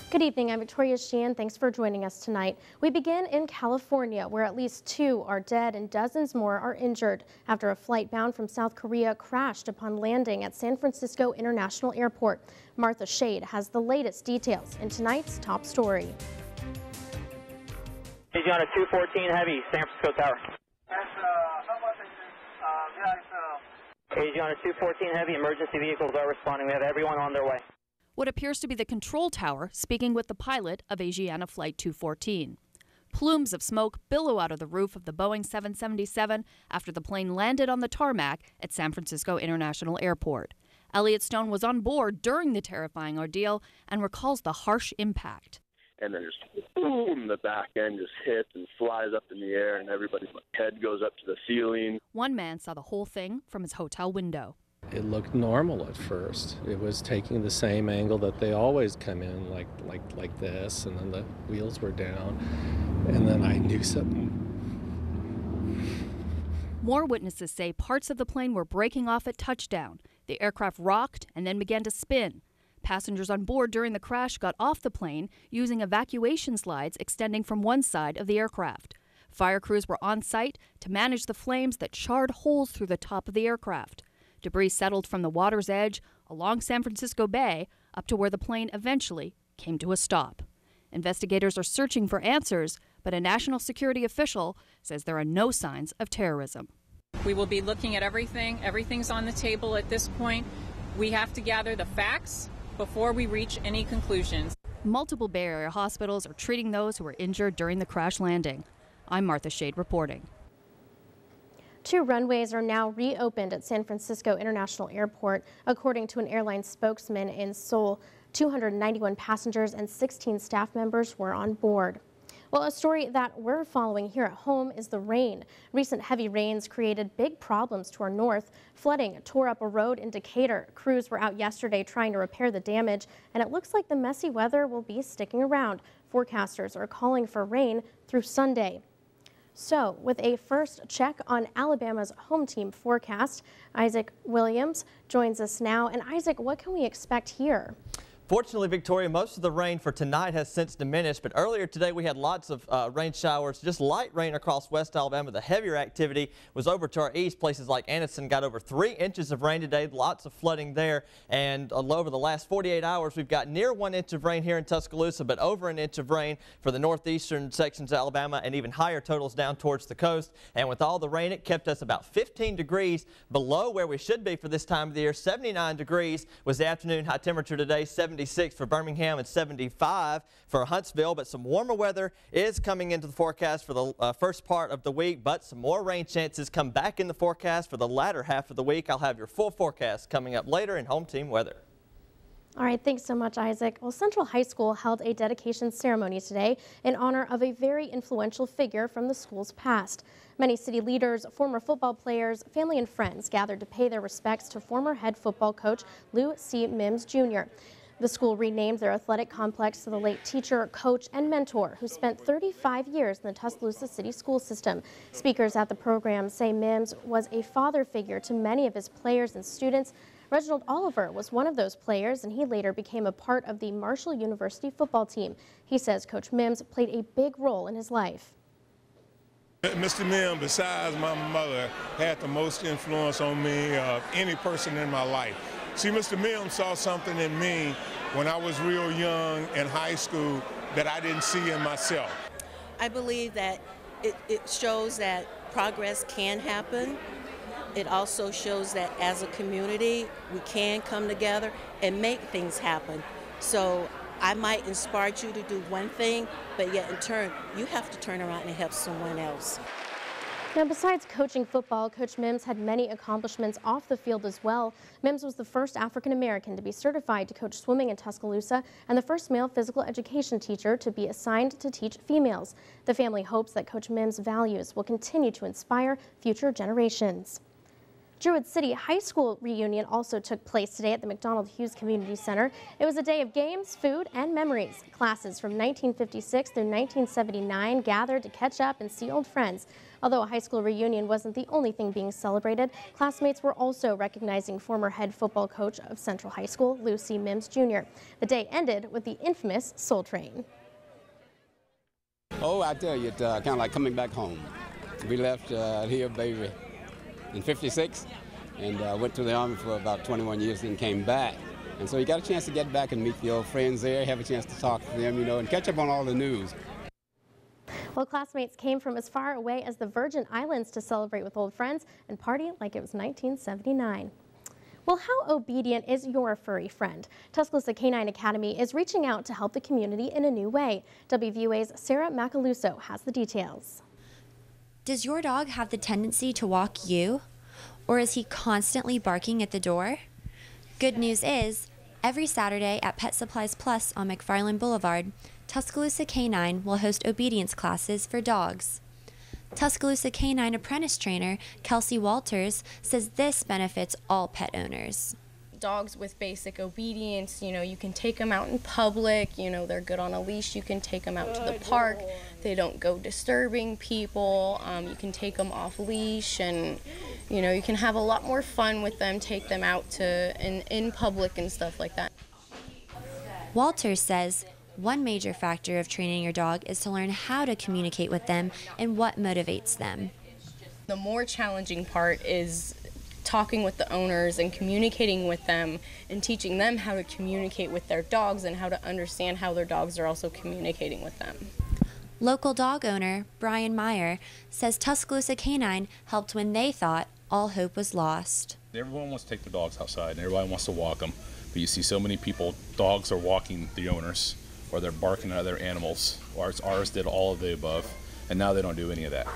Good evening, I'm Victoria Sheehan. Thanks for joining us tonight. We begin in California, where at least 2 are dead and dozens more are injured after a flight bound from South Korea crashed upon landing at San Francisco International Airport. Martha Shade has the latest details in tonight's top story. Asiana 214 Heavy, San Francisco Tower. Asiana 214 Heavy, emergency vehicles are responding. We have everyone on their way. What appears to be the control tower speaking with the pilot of Asiana Flight 214. Plumes of smoke billow out of the roof of the Boeing 777 after the plane landed on the tarmac at San Francisco International Airport. Elliot Stone was on board during the terrifying ordeal and recalls the harsh impact. And then just boom, the back end just hits and flies up in the air, and everybody's head goes up to the ceiling. One man saw the whole thing from his hotel window. It looked normal at first. It was taking the same angle that they always come in, like this, and then the wheels were down, and then I knew something. More witnesses say parts of the plane were breaking off at touchdown. The aircraft rocked and then began to spin. Passengers on board during the crash got off the plane using evacuation slides extending from one side of the aircraft. Fire crews were on site to manage the flames that charred holes through the top of the aircraft. Debris settled from the water's edge along San Francisco Bay up to where the plane eventually came to a stop. Investigators are searching for answers, but a national security official says there are no signs of terrorism. We will be looking at everything. Everything's on the table at this point. We have to gather the facts before we reach any conclusions. Multiple Bay Area hospitals are treating those who were injured during the crash landing. I'm Martha Shade reporting. 2 runways are now reopened at San Francisco International Airport, according to an airline spokesman in Seoul. 291 passengers and 16 staff members were on board. Well, a story that we're following here at home is the rain. Recent heavy rains created big problems to our north. Flooding tore up a road in Decatur. Crews were out yesterday trying to repair the damage, and it looks like the messy weather will be sticking around. Forecasters are calling for rain through Sunday. So, with a first check on Alabama's home team forecast, Isaac Williams joins us now. And Isaac, what can we expect here? Fortunately, Victoria, most of the rain for tonight has since diminished, but earlier today we had lots of rain showers, just light rain across West Alabama. The heavier activity was over to our east. Places like Anniston got over 3 inches of rain today, lots of flooding there, and over the last 48 hours we've got near 1 inch of rain here in Tuscaloosa, but over an inch of rain for the northeastern sections of Alabama, and even higher totals down towards the coast. And with all the rain, it kept us about 15 degrees below where we should be for this time of the year. 79 degrees was the afternoon high temperature today, 76 for Birmingham and 75 for Huntsville, but some warmer weather is coming into the forecast for the first part of the week, but some more rain chances come back in the forecast for the latter half of the week. I'll have your full forecast coming up later in Home Team Weather. All right, thanks so much, Isaac. Well, Central High School held a dedication ceremony today in honor of a very influential figure from the school's past. Many city leaders, former football players, family and friends gathered to pay their respects to former head football coach Lou C. Mims Jr. The school renamed their athletic complex to the late teacher, coach, and mentor who spent 35 years in the Tuscaloosa City school system. Speakers at the program say Mims was a father figure to many of his players and students. Reginald Oliver was one of those players, and he later became a part of the Marshall University football team. He says Coach Mims played a big role in his life. Mr. Mims, besides my mother, had the most influence on me of any person in my life. See, Mr. Mims saw something in me when I was real young in high school that I didn't see in myself. I believe that it shows that progress can happen. It also shows that as a community, we can come together and make things happen. So I might inspire you to do one thing, but yet in turn, you have to turn around and help someone else. Now, besides coaching football, Coach Mims had many accomplishments off the field as well. Mims was the first African-American to be certified to coach swimming in Tuscaloosa and the first male physical education teacher to be assigned to teach females. The family hopes that Coach Mims' values will continue to inspire future generations. Druid City High School reunion also took place today at the McDonald Hughes Community Center. It was a day of games, food, and memories. Classes from 1956 through 1979 gathered to catch up and see old friends. Although a high school reunion wasn't the only thing being celebrated, classmates were also recognizing former head football coach of Central High School, Lucy Mims Jr. The day ended with the infamous Soul Train. Oh, I tell you, it's kind of like coming back home. We left here, baby, in '56, and went to the Army for about 21 years and came back. And so you got a chance to get back and meet the old friends there, have a chance to talk to them, you know, and catch up on all the news. Well, classmates came from as far away as the Virgin Islands to celebrate with old friends and party like it was 1979. Well, how obedient is your furry friend? Tuscaloosa Canine Academy is reaching out to help the community in a new way. WVUA's Sarah Macaluso has the details. Does your dog have the tendency to walk you? Or is he constantly barking at the door? Good news is, every Saturday at Pet Supplies Plus on McFarland Boulevard, Tuscaloosa Canine will host obedience classes for dogs. Tuscaloosa Canine apprentice trainer Kelsey Walters says this benefits all pet owners. Dogs with basic obedience, you know, you can take them out in public, you know, they're good on a leash, you can take them out to the park, they don't go disturbing people, you can take them off leash, and you know, you can have a lot more fun with them, take them out to in public and stuff like that. Walters says one major factor of training your dog is to learn how to communicate with them and what motivates them. The more challenging part is talking with the owners and communicating with them and teaching them how to communicate with their dogs and how to understand how their dogs are also communicating with them. Local dog owner Brian Meyer says Tuscaloosa Canine helped when they thought all hope was lost. Everyone wants to take their dogs outside and everybody wants to walk them, but you see so many people, dogs are walking the owners, or they're barking at other animals, or ours did all of the above, and now they don't do any of that.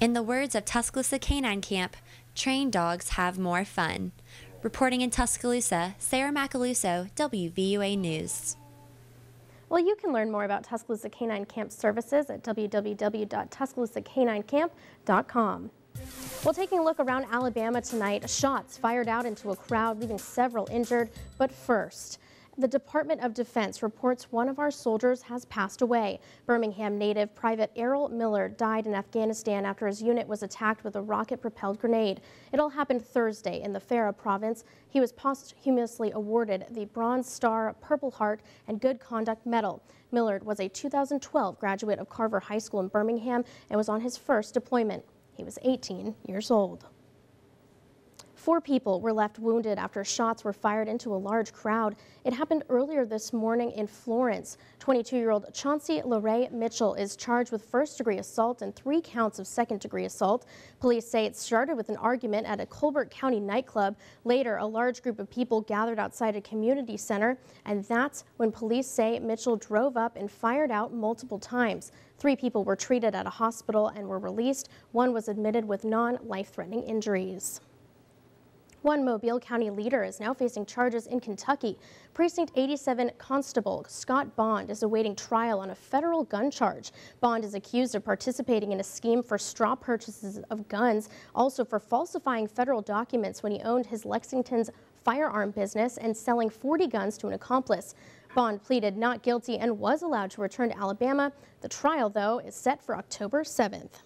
In the words of Tuscaloosa Canine Camp, trained dogs have more fun. Reporting in Tuscaloosa, Sarah Macaluso, WVUA News. Well, you can learn more about Tuscaloosa Canine Camp services at www.tuscaloosacaninecamp.com. Well, taking a look around Alabama tonight, shots fired out into a crowd, leaving several injured. But first, the Department of Defense reports one of our soldiers has passed away. Birmingham native Private Errol Miller died in Afghanistan after his unit was attacked with a rocket-propelled grenade. It all happened Thursday in the Farah province. He was posthumously awarded the Bronze Star, Purple Heart, and Good Conduct Medal. Millard was a 2012 graduate of Carver High School in Birmingham and was on his first deployment. He was 18 years old. 4 people were left wounded after shots were fired into a large crowd. It happened earlier this morning in Florence. 22-year-old Chauncey LaRae Mitchell is charged with first-degree assault and 3 counts of second-degree assault. Police say it started with an argument at a Colbert County nightclub. Later, a large group of people gathered outside a community center, and that's when police say Mitchell drove up and fired out multiple times. 3 people were treated at a hospital and were released. 1 was admitted with non-life-threatening injuries. One Mobile County leader is now facing charges in Kentucky. Precinct 87 Constable Scott Bond is awaiting trial on a federal gun charge. Bond is accused of participating in a scheme for straw purchases of guns, also for falsifying federal documents when he owned his Lexington's firearm business and selling 40 guns to an accomplice. Bond pleaded not guilty and was allowed to return to Alabama. The trial, though, is set for October 7th.